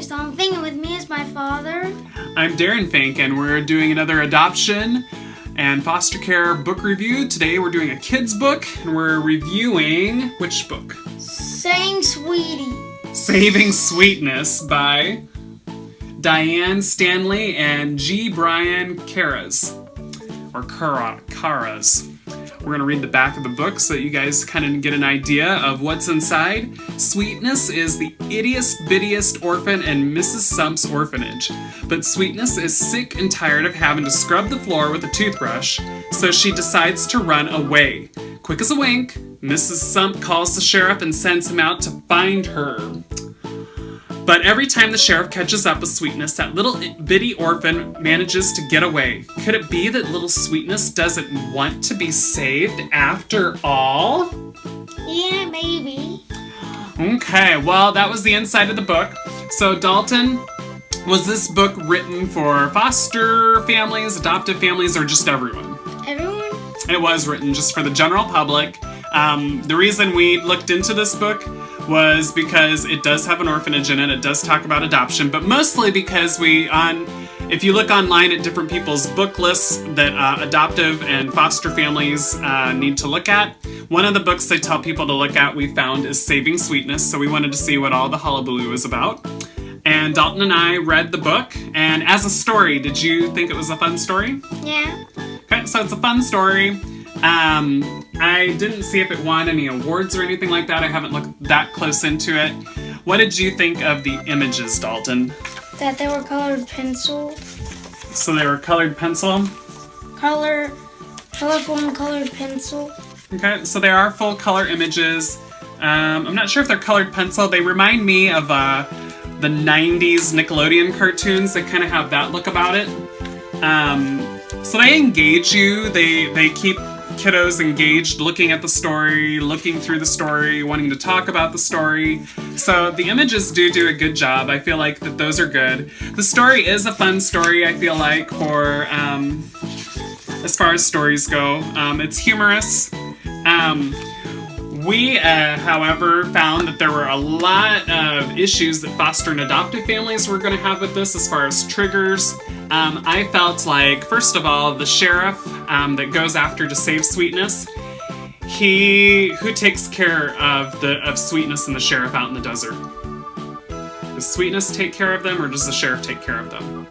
is Tom Fink, and with me is my father. I'm Darren Fink, and we're doing another adoption and foster care book review. Today we're doing a kid's book, and we're reviewing which book? Saving Sweetie. Saving Sweetness by Diane Stanley and G. Brian Caras. Or Caras. We're going to read the back of the book so that you guys kind of get an idea of what's inside. Sweetness is the ittiest bittiest orphan in Mrs. Sump's orphanage. But Sweetness is sick and tired of having to scrub the floor with a toothbrush, so she decides to run away. Quick as a wink, Mrs. Sump calls the sheriff and sends him out to find her. But every time the sheriff catches up with Sweetness, that little bitty orphan manages to get away. Could it be that little Sweetness doesn't want to be saved after all? Yeah, maybe. Okay, well, that was the inside of the book. So, Dalton, was this book written for foster families, adoptive families, or just everyone? Everyone? It was written just for the general public. The reason we looked into this book was because it does have an orphanage in it. It does talk about adoption, but mostly because if you look online at different people's book lists that adoptive and foster families need to look at, one of the books they tell people to look at we found is Saving Sweetness, so we wanted to see what all the hullabaloo is about. And Dalton and I read the book, and as a story, did you think it was a fun story? Yeah. Okay, so it's a fun story. I didn't see if it won any awards or anything like that. I haven't looked that close into it. What did you think of the images, Dalton? That they were colored pencil. So they were colored pencil? Colorful and colored pencil. Okay, so they are full color images. I'm not sure if they're colored pencil. They remind me of the 90s Nickelodeon cartoons. They kind of have that look about it. So they engage you. They keep kiddos engaged, looking at the story, looking through the story, wanting to talk about the story. So the images do a good job. I feel like that those are good. The story is a fun story, I feel like, for as far as stories go. It's humorous. We, however, found that there were a lot of issues that foster and adoptive families were going to have with this as far as triggers. I felt like, first of all, the sheriff that goes after to save Sweetness, who takes care of Sweetness and the sheriff out in the desert? Does Sweetness take care of them, or does the sheriff take care of them?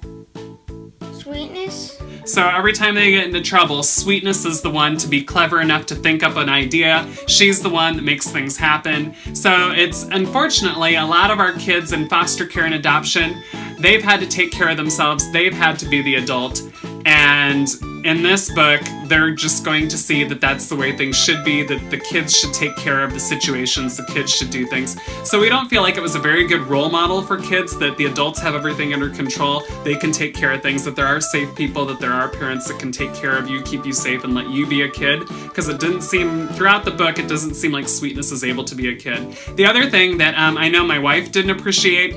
Sweetness? So every time they get into trouble, Sweetness is the one to be clever enough to think up an idea. She's the one that makes things happen. So it's, unfortunately, a lot of our kids in foster care and adoption, they've had to take care of themselves. They've had to be the adult. And in this book, they're just going to see that that's the way things should be, that the kids should take care of the situations, the kids should do things. So we don't feel like it was a very good role model for kids, that the adults have everything under control, they can take care of things, that there are safe people, that there are parents that can take care of you, keep you safe, and let you be a kid. Because it didn't seem, throughout the book, it doesn't seem like Sweetness is able to be a kid. The other thing that I know my wife didn't appreciate,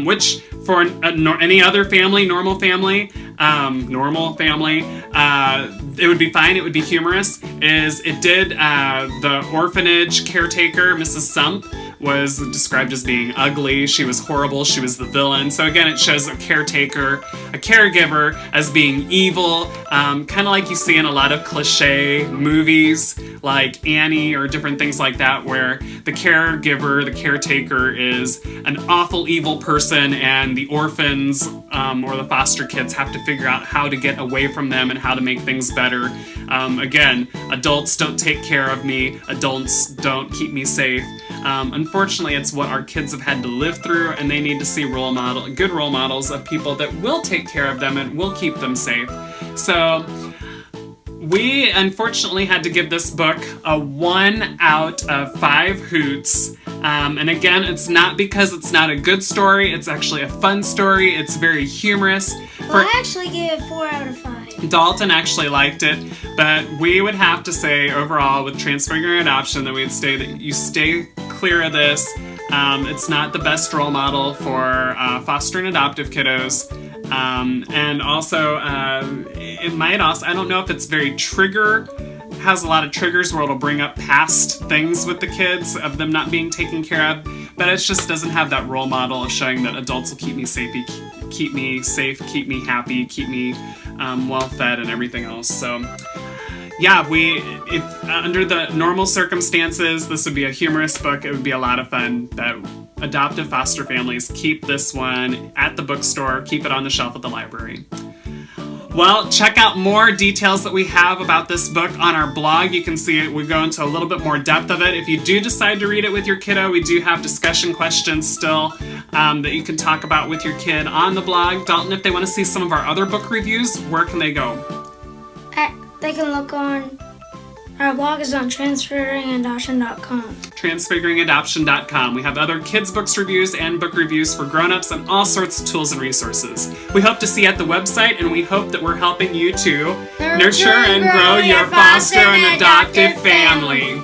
which for any other family, normal family, it would be fine, it would be humorous, is it did, the orphanage caretaker, Mrs. Sump, was described as being ugly. She was horrible. She was the villain. So again, it shows a caretaker, a caregiver, as being evil, kind of like you see in a lot of cliche movies like Annie or different things like that, where the caregiver, the caretaker, is an awful evil person, and the orphans or the foster kids have to figure out how to get away from them and how to make things better. Again, adults don't take care of me. Adults don't keep me safe. Unfortunately, it's what our kids have had to live through, and they need to see good role models of people that will take care of them and will keep them safe. So we unfortunately had to give this book a 1 out of 5 hoots. And again, it's not because it's not a good story. It's actually a fun story. It's very humorous. Well, I actually gave it 4 out of 5. Dalton actually liked it, but we would have to say overall with Transfiguring Adoption that we'd say that you stay clear of this. It's not the best role model for foster and adoptive kiddos. And also, it might also, I don't know if it's very has a lot of triggers where it'll bring up past things with the kids of them not being taken care of. but it just doesn't have that role model of showing that adults will keep me safe, keep me happy, keep me well fed, and everything else. So yeah, if under the normal circumstances, this would be a humorous book. It would be a lot of fun that adoptive foster families keep this one at the bookstore, keep it on the shelf at the library. Well, check out more details that we have about this book on our blog. You can see it. We go into a little bit more depth of it. If you do decide to read it with your kiddo, we do have discussion questions still that you can talk about with your kid on the blog. Dalton, if they want to see some of our other book reviews, where can they go? They can look on, our blog is on transfiguringadoption.com. Transfiguringadoption.com. We have other kids' books reviews and book reviews for grown-ups and all sorts of tools and resources. We hope to see you at the website, and we hope that we're helping you to nurture and grow your foster and adoptive family.